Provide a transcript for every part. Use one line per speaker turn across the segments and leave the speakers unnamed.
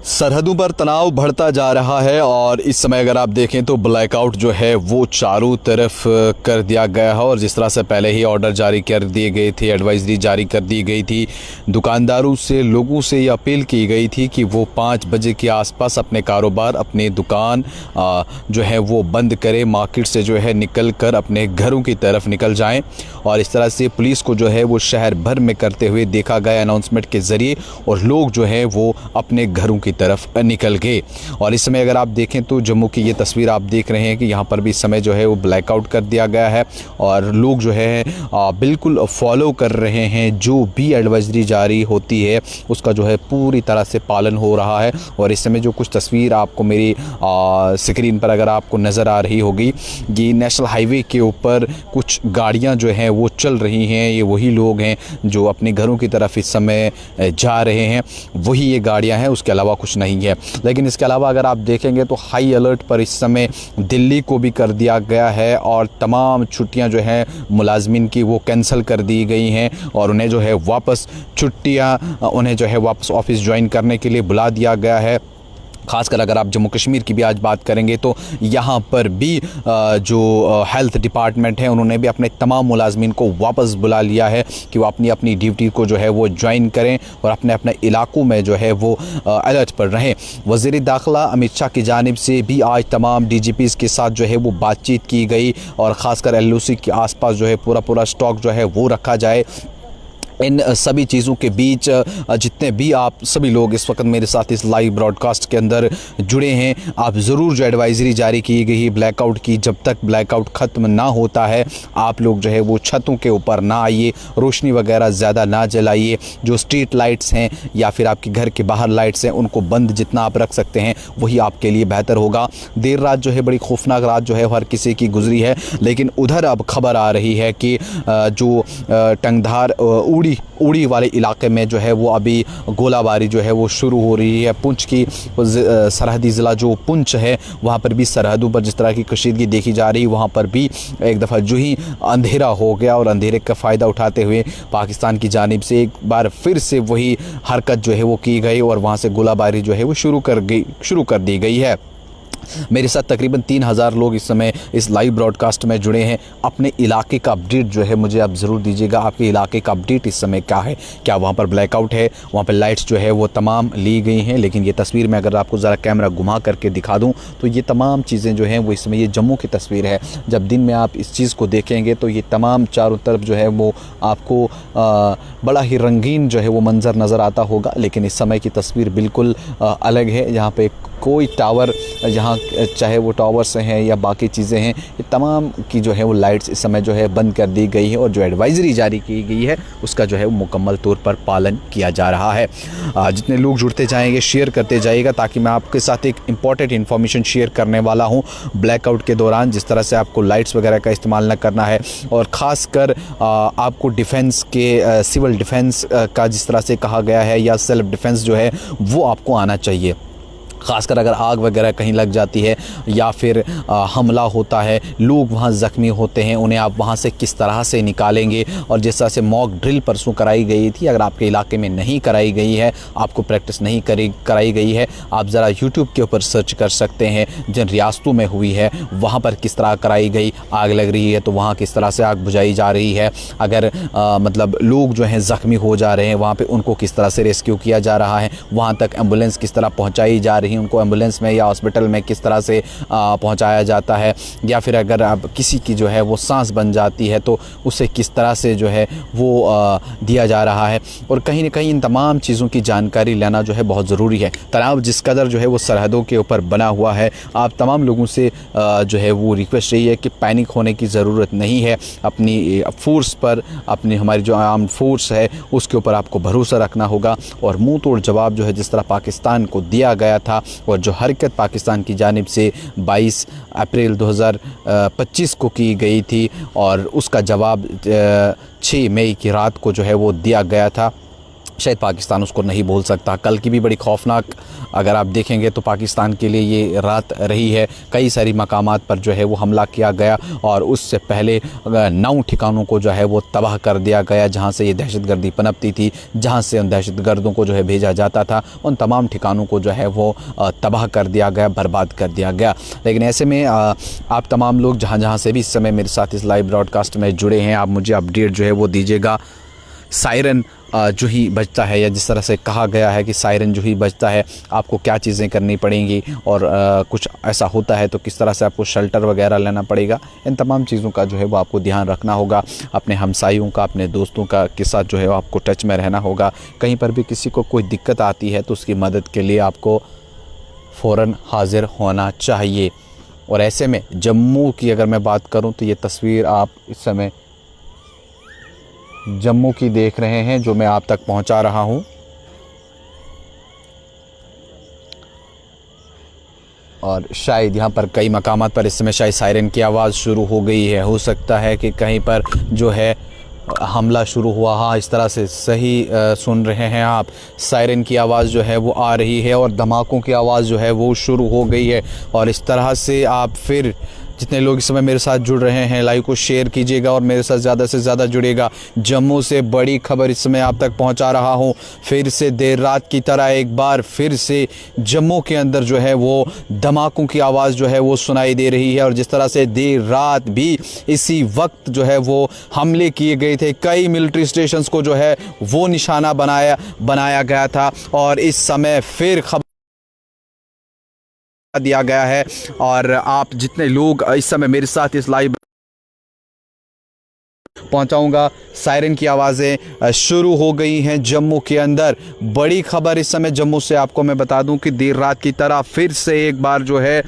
सरहदों पर तनाव बढ़ता जा रहा है और इस समय अगर आप देखें तो ब्लैकआउट जो है वो चारों तरफ कर दिया गया है। और जिस तरह से पहले ही ऑर्डर जारी कर दिए गए थे, एडवाइजरी जारी कर दी गई थी, दुकानदारों से, लोगों से ये अपील की गई थी कि वो 5 बजे के आसपास अपने कारोबार, अपनी दुकान जो है वो बंद करें, मार्केट से जो है निकल कर अपने घरों की तरफ निकल जाएँ। और इस तरह से पुलिस को जो है वो शहर भर में करते हुए देखा गया अनाउंसमेंट के ज़रिए, और लोग जो है वो अपने घरों की तरफ निकल गए। और इस समय अगर आप देखें तो जम्मू की ये तस्वीर आप देख रहे हैं कि यहाँ पर भी इस समय जो है वो ब्लैकआउट कर दिया गया है और लोग जो है बिल्कुल फॉलो कर रहे हैं। जो भी एडवाइजरी जारी होती है उसका जो है पूरी तरह से पालन हो रहा है। और इस समय जो कुछ तस्वीर आपको मेरी स्क्रीन पर अगर आपको नज़र आ रही होगी, ये नेशनल हाईवे के ऊपर कुछ गाड़ियाँ जो हैं वो चल रही हैं। ये वही लोग हैं जो अपने घरों की तरफ इस समय जा रहे हैं, वही ये गाड़ियाँ हैं, उसके अलावा कुछ नहीं है। लेकिन इसके अलावा अगर आप देखेंगे तो हाई अलर्ट पर इस समय दिल्ली को भी कर दिया गया है और तमाम छुट्टियां जो हैं मुलाजमीन की वो कैंसिल कर दी गई हैं और उन्हें जो है वापस उन्हें जो है वापस ऑफिस ज्वाइन करने के लिए बुला दिया गया है। ख़ासकर अगर आप जम्मू कश्मीर की भी आज बात करेंगे तो यहाँ पर भी जो हेल्थ डिपार्टमेंट है उन्होंने भी अपने तमाम मुलाजमीन को वापस बुला लिया है कि वो अपनी अपनी ड्यूटी को जो है वो ज्वाइन करें और अपने अपने इलाकों में जो है वो अलर्ट पर रहें। वज़ीर दाखिला अमित शाह की जानिब से भी आज तमाम DGPs के साथ जो है वो बातचीत की गई और ख़ासकर LOC के आसपास जो है पूरा स्टॉक जो है वो रखा जाए। इन सभी चीज़ों के बीच जितने भी आप सभी लोग इस वक्त मेरे साथ इस लाइव ब्रॉडकास्ट के अंदर जुड़े हैं, आप ज़रूर जो एडवाइजरी जारी की गई है ब्लैकआउट की, जब तक ब्लैकआउट ख़त्म ना होता है आप लोग जो है वो छतों के ऊपर ना आइए, रोशनी वगैरह ज़्यादा ना जलाइए। जो स्ट्रीट लाइट्स हैं या फिर आपके घर के बाहर लाइट्स हैं उनको बंद जितना आप रख सकते हैं वही आपके लिए बेहतर होगा। देर रात जो है बड़ी खौफनाक रात जो है हर किसी की गुजरी है, लेकिन उधर अब खबर आ रही है कि जो टंगधार उड़ी वाले इलाके में जो है वो अभी गोलाबारी जो है वो शुरू हो रही है। पुंछ की सरहदी ज़िला जो पुंछ है वहाँ पर भी सरहदों पर जिस तरह की कशीदगी देखी जा रही है, वहाँ पर भी एक दफ़ा जो ही अंधेरा हो गया और अंधेरे का फ़ायदा उठाते हुए पाकिस्तान की जानिब से एक बार फिर से वही हरकत जो है वो की गई और वहाँ से गोलाबारी जो है वो शुरू कर दी गई है। मेरे साथ तकरीबन 3000 लोग इस समय इस लाइव ब्रॉडकास्ट में जुड़े हैं। अपने इलाके का अपडेट जो है मुझे आप ज़रूर दीजिएगा। आपके इलाके का अपडेट इस समय क्या है? क्या वहाँ पर ब्लैकआउट है? वहाँ पर लाइट्स जो है वो तमाम ली गई हैं? लेकिन ये तस्वीर में अगर आपको ज़रा कैमरा घुमा करके दिखा दूँ तो ये तमाम चीज़ें जो हैं वो इस समय, ये जम्मू की तस्वीर है। जब दिन में आप इस चीज़ को देखेंगे तो ये तमाम चारों तरफ जो है वो आपको बड़ा ही रंगीन जो है वो मंज़र नज़र आता होगा। लेकिन इस समय की तस्वीर बिल्कुल अलग है। यहाँ पे कोई टावर, जहाँ चाहे वो टावर्स हैं या बाकी चीज़ें हैं, ये तमाम की जो है वो लाइट्स इस समय जो है बंद कर दी गई है और जो एडवाइजरी जारी की गई है उसका जो है वो मुकम्मल तौर पर पालन किया जा रहा है। जितने लोग जुड़ते जाएंगे शेयर करते जाइएगा ताकि मैं आपके साथ एक इम्पॉर्टेंट इन्फॉर्मेशन शेयर करने वाला हूँ ब्लैकआउट के दौरान, जिस तरह से आपको लाइट्स वगैरह का इस्तेमाल न करना है और ख़ासकर आपको डिफेंस के, सिविल डिफेंस का जिस तरह से कहा गया है या सेल्फ डिफेंस जो है वो आपको आना चाहिए। ख़ासकर अगर आग वगैरह कहीं लग जाती है या फिर हमला होता है, लोग वहाँ ज़ख्मी होते हैं, उन्हें आप वहाँ से किस तरह से निकालेंगे। और जिस तरह से मॉक ड्रिल परसों कराई गई थी, अगर आपके इलाके में नहीं कराई गई है, आपको प्रैक्टिस नहीं कराई गई है, आप ज़रा यूट्यूब के ऊपर सर्च कर सकते हैं जिन रियासतों में हुई है वहाँ पर किस तरह कराई गई। आग लग रही है तो वहाँ किस तरह से आग बुझाई जा रही है। अगर मतलब लोग जो हैं ज़ख्मी हो जा रहे हैं वहाँ पर उनको किस तरह से रेस्क्यू किया जा रहा है, वहाँ तक एम्बुलेंस किस तरह पहुँचाई जा रही है, उनको एम्बुलेंस में या हॉस्पिटल में किस तरह से पहुंचाया जाता है। या फिर अगर अब किसी की जो है वो सांस बन जाती है तो उसे किस तरह से जो है वो दिया जा रहा है। और कहीं ना कहीं इन तमाम चीज़ों की जानकारी लेना जो है बहुत ज़रूरी है। तनाव जिस कदर जो है वो सरहदों के ऊपर बना हुआ है, आप तमाम लोगों से जो है वो रिक्वेस्ट रही है कि पैनिक होने की ज़रूरत नहीं है। अपनी फोर्स पर, अपनी हमारी जो आर्म्ड फोर्स है उसके ऊपर आपको भरोसा रखना होगा और मुँह तोड़ जवाब जो है जिस तरह पाकिस्तान को दिया गया था और जो हरकत पाकिस्तान की जानिब से 22 अप्रैल 2025 को की गई थी और उसका जवाब 6 मई की रात को जो है वो दिया गया था। शायद पाकिस्तान उसको नहीं भूल सकता। कल की भी बड़ी खौफनाक अगर आप देखेंगे तो पाकिस्तान के लिए ये रात रही है। कई सारी मकामात पर जो है वो हमला किया गया और उससे पहले 9 ठिकानों को जो है वो तबाह कर दिया गया, जहां से ये दहशतगर्दी पनपती थी, जहां से उन दहशतगर्दों को जो है भेजा जाता था, उन तमाम ठिकानों को जो है वो तबाह कर दिया गया, बर्बाद कर दिया गया। लेकिन ऐसे में आप तमाम लोग जहाँ जहाँ से भी इस समय मेरे साथ इस लाइव ब्रॉडकास्ट में जुड़े हैं, आप मुझे अपडेट जो है वो दीजिएगा। सायरन जो ही बजता है, या जिस तरह से कहा गया है कि सायरन जो ही बजता है, आपको क्या चीज़ें करनी पड़ेंगी और कुछ ऐसा होता है तो किस तरह से आपको शेल्टर वगैरह लेना पड़ेगा, इन तमाम चीज़ों का जो है वो आपको ध्यान रखना होगा। अपने हमसायों का, अपने दोस्तों के साथ जो है आपको टच में रहना होगा। कहीं पर भी किसी को कोई दिक्कत आती है तो उसकी मदद के लिए आपको फ़ौरन हाज़िर होना चाहिए। और ऐसे में जम्मू की अगर मैं बात करूं तो ये तस्वीर आप इस समय जम्मू की देख रहे हैं, जो मैं आप तक पहुंचा रहा हूं। और शायद यहां पर कई मकामात पर इस समय शायद सायरन की आवाज़ शुरू हो गई है। हो सकता है कि कहीं पर जो है हमला शुरू हुआ। हाँ, इस तरह से सही सुन रहे हैं आप, सायरन की आवाज़ जो है वो आ रही है और धमाकों की आवाज़ जो है वो शुरू हो गई है। और इस तरह से आप फिर जितने लोग इस समय मेरे साथ जुड़ रहे हैं, लाइव को शेयर कीजिएगा और मेरे साथ ज़्यादा से ज़्यादा जुड़ेगा। जम्मू से बड़ी खबर इस समय आप तक पहुंचा रहा हूं। फिर से देर रात की तरह एक बार फिर से जम्मू के अंदर जो है वो धमाकों की आवाज़ जो है वो सुनाई दे रही है। और जिस तरह से देर रात भी इसी वक्त जो है वो हमले किए गए थे, कई मिलिट्री स्टेशंस को जो है वो निशाना बनाया गया था। और इस समय फिर खबर दिया गया है। और आप जितने लोग इस समय मेरे साथ इस लाइव पहुंचाऊंगा, सायरन की आवाज़ें शुरू हो गई हैं जम्मू के अंदर। बड़ी खबर इस समय जम्मू से आपको मैं बता दूं कि देर रात की तरह फिर से एक बार जो है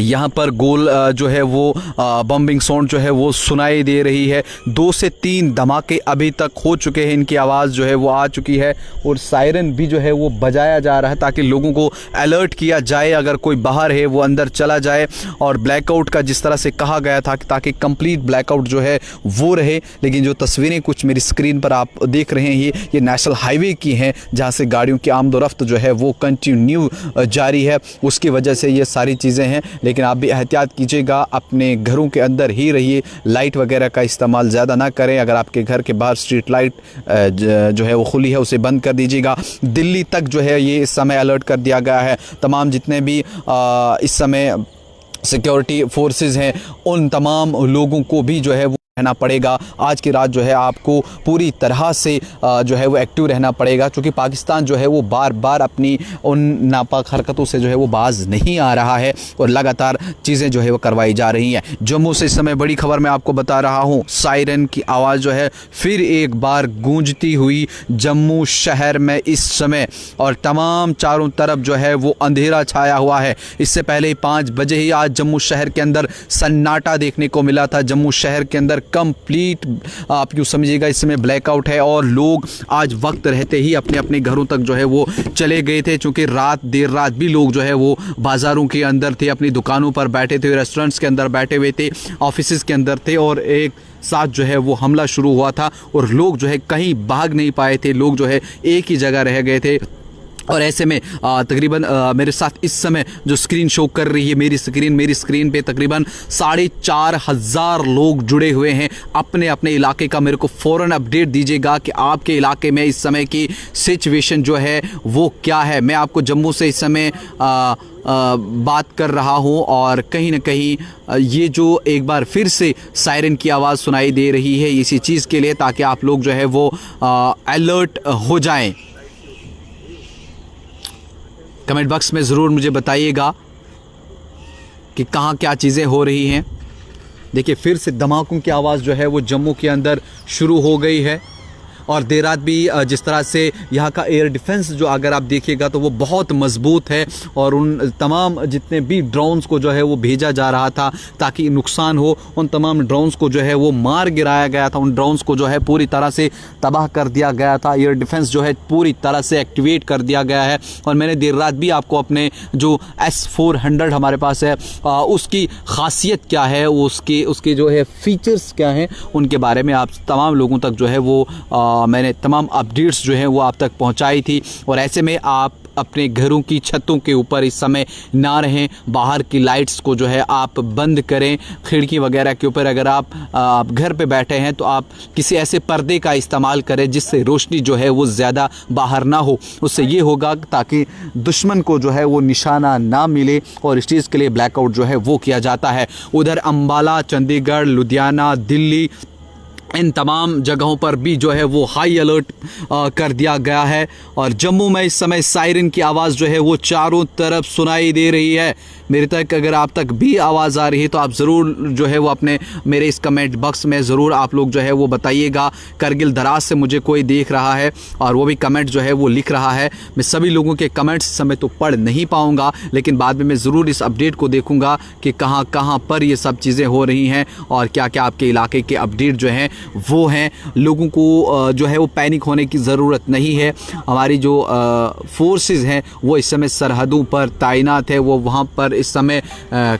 यहाँ पर गोल जो है वो बम्बिंग साउंड जो है वो सुनाई दे रही है। 2 से 3 धमाके अभी तक हो चुके हैं, इनकी आवाज़ जो है वो आ चुकी है। और सायरन भी जो है वो बजाया जा रहा है ताकि लोगों को अलर्ट किया जाए, अगर कोई बाहर है वो अंदर चला जाए। और ब्लैकआउट का जिस तरह से कहा गया था ताकि कंप्लीट ब्लैकआउट जो है वो रहे। लेकिन जो तस्वीरें कुछ मेरी स्क्रीन पर आप देख रहे हैं ये नेशनल हाईवे की हैं, जहाँ से गाड़ियों की आमदोरफ्त जो है वो कंटिन्यू जारी है, उसकी वजह से ये सारी चीज़ें हैं। लेकिन आप भी एहतियात कीजिएगा, अपने घरों के अंदर ही रहिए, लाइट वगैरह का इस्तेमाल ज़्यादा ना करें। अगर आपके घर के बाहर स्ट्रीट लाइट जो है वो खुली है उसे बंद कर दीजिएगा। दिल्ली तक जो है ये इस समय अलर्ट कर दिया गया है। तमाम जितने भी इस समय सिक्योरिटी फोर्सेस हैं उन तमाम लोगों को भी जो है वो रहना पड़ेगा। आज की रात जो है आपको पूरी तरह से जो है वो एक्टिव रहना पड़ेगा, क्योंकि पाकिस्तान जो है वो बार बार अपनी उन नापाक हरकतों से जो है वो बाज नहीं आ रहा है और लगातार चीज़ें जो है वो करवाई जा रही हैं। जम्मू से इस समय बड़ी खबर मैं आपको बता रहा हूँ, सायरन की आवाज़ जो है फिर एक बार गूंजती हुई जम्मू शहर में इस समय। और तमाम चारों तरफ जो है वो अंधेरा छाया हुआ है। इससे पहले 5 बजे ही आज जम्मू शहर के अंदर सन्नाटा देखने को मिला था। जम्मू शहर के अंदर कंप्लीट आप यूँ समझिएगा इस समय ब्लैकआउट है और लोग आज वक्त रहते ही अपने अपने घरों तक जो है वो चले गए थे, क्योंकि देर रात भी लोग जो है वो बाज़ारों के अंदर थे, अपनी दुकानों पर बैठे थे, रेस्टोरेंट्स के अंदर बैठे हुए थे, ऑफिसेज़ के अंदर थे। और एक साथ जो है वो हमला शुरू हुआ था और लोग जो है कहीं भाग नहीं पाए थे, लोग जो है एक ही जगह रह गए थे। और ऐसे में तकरीबन मेरे साथ इस समय जो स्क्रीन शो कर रही है मेरी स्क्रीन पे तकरीबन 4,500 लोग जुड़े हुए हैं। अपने अपने इलाके का मेरे को फ़ौरन अपडेट दीजिएगा कि आपके इलाके में इस समय की सिचुएशन जो है वो क्या है। मैं आपको जम्मू से इस समय बात कर रहा हूं और कहीं ना कहीं ये जो एक बार फिर से सायरन की आवाज़ सुनाई दे रही है इसी चीज़ के लिए, ताकि आप लोग जो है वो अलर्ट हो जाएं। कमेंट बॉक्स में ज़रूर मुझे बताइएगा कि कहाँ क्या चीज़ें हो रही हैं। देखिए फिर से धमाकों की आवाज़ जो है वो जम्मू के अंदर शुरू हो गई है। और देर रात भी जिस तरह से यहाँ का एयर डिफेंस जो अगर आप देखिएगा तो वो बहुत मजबूत है और उन तमाम जितने भी ड्रोन्स को जो है वो भेजा जा रहा था ताकि नुकसान हो, उन तमाम ड्रोन्स को जो है वो मार गिराया गया था, उन ड्रोन्स को जो है पूरी तरह से तबाह कर दिया गया था। एयर डिफेंस जो है पूरी तरह से एक्टिवेट कर दिया गया है। और मैंने देर रात भी आपको अपने जो S-400 हमारे पास है उसकी खासियत क्या है, उसके जो है फीचर्स क्या हैं, उनके बारे में आप तमाम लोगों तक जो है वो मैंने तमाम अपडेट्स जो हैं वो आप तक पहुंचाई थी। और ऐसे में आप अपने घरों की छतों के ऊपर इस समय ना रहें, बाहर की लाइट्स को जो है आप बंद करें। खिड़की वगैरह के ऊपर अगर आप घर पे बैठे हैं तो आप किसी ऐसे पर्दे का इस्तेमाल करें जिससे रोशनी जो है वो ज़्यादा बाहर ना हो। उससे ये होगा ताकि दुश्मन को जो है वो निशाना ना मिले, और इस चीज़ के लिए ब्लैकआउट जो है वो किया जाता है। उधर अम्बाला, चंडीगढ़, लुधियाना, दिल्ली, इन तमाम जगहों पर भी जो है वो हाई अलर्ट कर दिया गया है। और जम्मू में इस समय सायरन की आवाज़ जो है वो चारों तरफ सुनाई दे रही है। मेरे तक अगर आप तक भी आवाज़ आ रही है तो आप ज़रूर जो है वो अपने मेरे इस कमेंट बॉक्स में ज़रूर आप लोग जो है वो बताइएगा। करगिल दराज से मुझे कोई देख रहा है और वो भी कमेंट जो है वो लिख रहा है। मैं सभी लोगों के कमेंट्स इस समय तो पढ़ नहीं पाऊँगा, लेकिन बाद में मैं ज़रूर इस अपडेट को देखूँगा कि कहाँ कहाँ पर ये सब चीज़ें हो रही हैं और क्या क्या आपके इलाके के अपडेट जो हैं वो हैं। लोगों को जो है वो पैनिक होने की ज़रूरत नहीं है। हमारी जो फोर्सेस हैं वो इस समय सरहदों पर तैनात है, वो वहाँ पर इस समय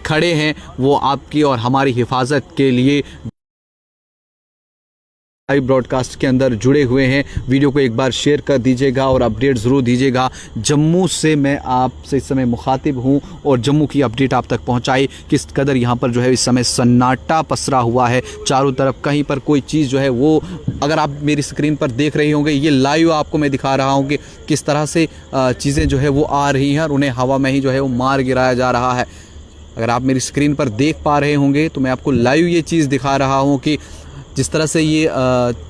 खड़े हैं, वो आपकी और हमारी हिफाजत के लिए लाइव ब्रॉडकास्ट के अंदर जुड़े हुए हैं। वीडियो को एक बार शेयर कर दीजिएगा और अपडेट ज़रूर दीजिएगा। जम्मू से मैं आपसे इस समय मुखातिब हूं और जम्मू की अपडेट आप तक पहुंचाई। किस कदर यहां पर जो है इस समय सन्नाटा पसरा हुआ है चारों तरफ, कहीं पर कोई चीज़ जो है वो, अगर आप मेरी स्क्रीन पर देख रहे होंगे, ये लाइव आपको मैं दिखा रहा हूँ कि किस तरह से चीज़ें जो है वो आ रही हैं और उन्हें हवा में ही जो है वो मार गिराया जा रहा है। अगर आप मेरी स्क्रीन पर देख पा रहे होंगे तो मैं आपको लाइव ये चीज़ दिखा रहा हूँ कि जिस तरह से ये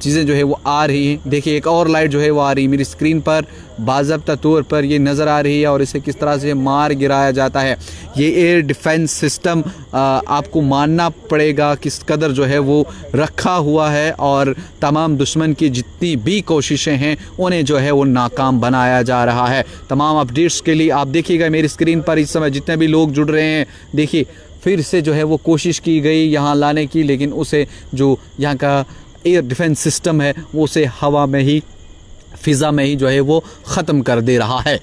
चीज़ें जो है वो आ रही हैं। देखिए एक और लाइट जो है वो आ रही है मेरी स्क्रीन पर, बाज़ाब्ता तौर पर ये नज़र आ रही है और इसे किस तरह से मार गिराया जाता है। ये एयर डिफेंस सिस्टम आपको मानना पड़ेगा किस कदर जो है वो रखा हुआ है और तमाम दुश्मन की जितनी भी कोशिशें हैं उन्हें जो है वो नाकाम बनाया जा रहा है। तमाम अपडेट्स के लिए आप देखिएगा मेरी स्क्रीन पर इस समय जितने भी लोग जुड़ रहे हैं, देखिए फिर से जो है वो कोशिश की गई यहाँ लाने की, लेकिन उसे जो यहाँ का एयर डिफेंस सिस्टम है वो उसे हवा में ही, फिज़ा में ही जो है वो ख़त्म कर दे रहा है।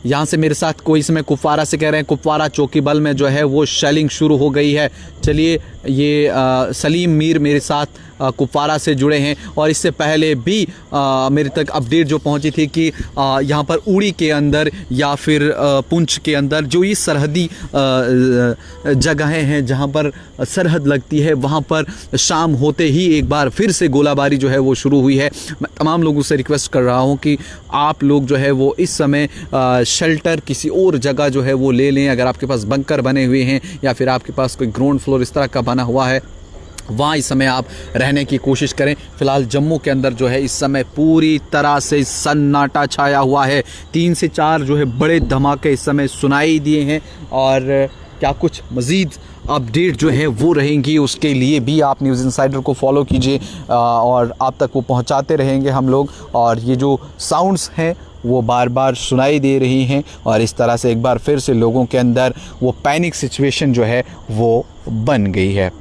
यहाँ से मेरे साथ कोई इसमें कुपवारा से कह रहे हैं कुपवारा चौकी बल में जो है वो शेलिंग शुरू हो गई है। चलिए ये सलीम मीर मेरे साथ कुपवारा से जुड़े हैं और इससे पहले भी मेरे तक अपडेट जो पहुंची थी कि यहाँ पर उड़ी के अंदर या फिर पुंछ के अंदर जो ये सरहदी जगहें हैं जहाँ पर सरहद लगती है, वहाँ पर शाम होते ही एक बार फिर से गोलाबारी जो है वो शुरू हुई है। मैं तमाम लोगों से रिक्वेस्ट कर रहा हूँ कि आप लोग जो है वो इस समय शेल्टर किसी और जगह जो है वो ले लें। अगर आपके पास बंकर बने हुए हैं या फिर आपके पास कोई ग्राउंड फ्लोर इस तरह का बना हुआ है, वहाँ इस समय आप रहने की कोशिश करें। फ़िलहाल जम्मू के अंदर जो है इस समय पूरी तरह से सन्नाटा छाया हुआ है। 3 से 4 जो है बड़े धमाके इस समय सुनाई दिए हैं और क्या कुछ मज़ीद अपडेट जो है वो रहेंगी उसके लिए भी आप न्यूज़ इनसाइडर को फॉलो कीजिए और आप तक वो पहुंचाते रहेंगे हम लोग। और ये जो साउंड्स हैं वो बार बार सुनाई दे रही हैं और इस तरह से एक बार फिर से लोगों के अंदर वो पैनिक सिचुएशन जो है वो बन गई है।